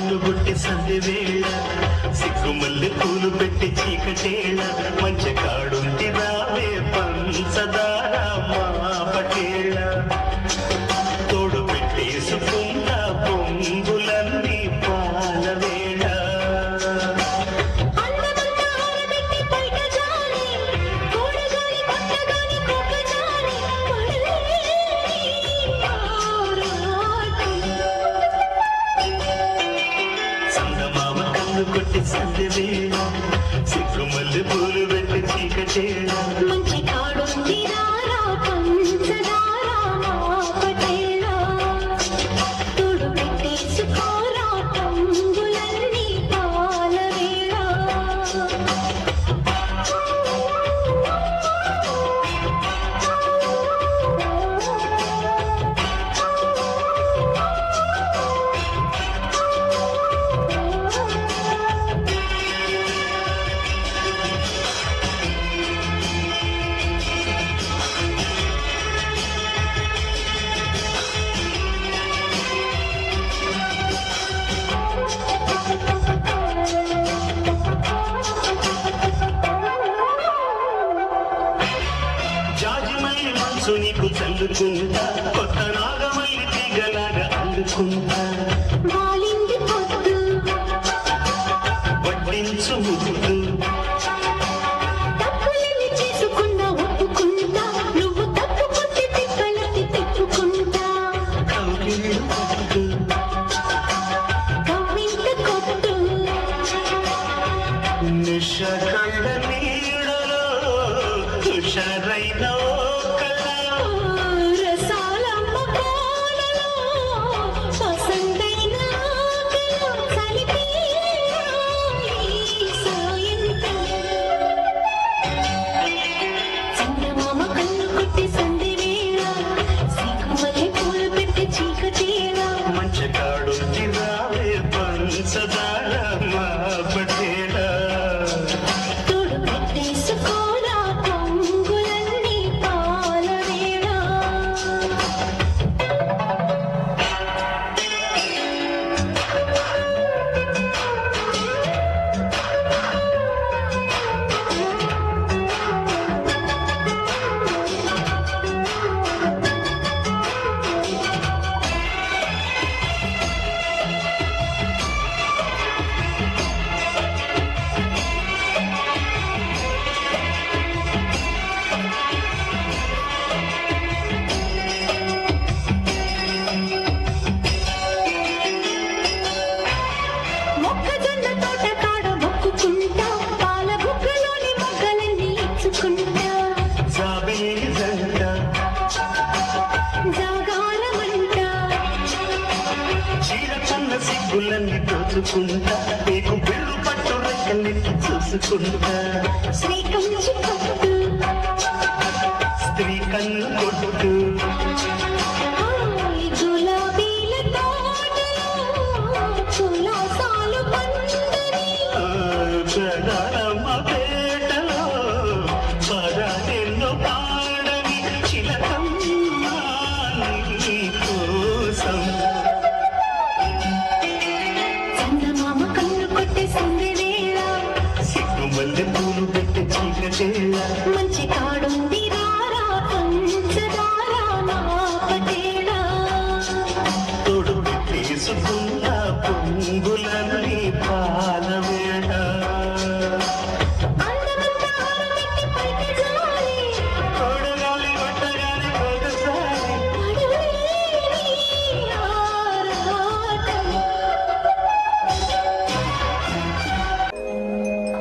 కన్నుగొట్టి సంధి వేళ సిగ్గుమల్లి పూలు పెట్టి చీకటేళ మంచి కాడుంది రావే పంచదార మా పటేళ తోడు పెట్టేసుకున్న పొంగులన్నీ పాల వేళ కొట్టి సంధి వేళ సిగ్గుమల్లి పూలు పెట్టి చీకటేళ మంచి కాడుంది రారా పంచదార మా పటేళ తోడు పెట్టేసుకోరా పొంగులన్నీ పాల వేళ నీకు చల్లుకుంటా కొత్త నాగమల్లి తీగలాగా అల్లుకుంటా వాలింది పొద్దు వడ్డించు ముద్దు తప్పులని చేసుకున్నా ఒప్పుకుంటా నువ్వు తప్పు కొట్టి తిప్పలకి తిప్పుకుంటా కౌగిళ్ళు కొట్టు కవ్వింత కొట్టు నిష కళ్ళ నీడలో తుషారైన మంచకాడుంది రావే పంచదార మా పటేళ తోడు పెట్టేసుకోరా పొంగులన్నీ పాల వేళ మొక్కజొన్న తోట కాడ మొక్కుకుంటా పాల బుగ్గలోని మొగ్గలన్నీ ఇచ్చుకుంటా జాబిలి జంట జాగారమంట చీర కన్న సిగ్గులన్నీ దోచుకుంటా నీకు బిల్లు పట్టు రెక్కలెట్టి చూసుకుంటా శ్రీ కంచి పట్టు స్త్రీ కన్ను కొట్టు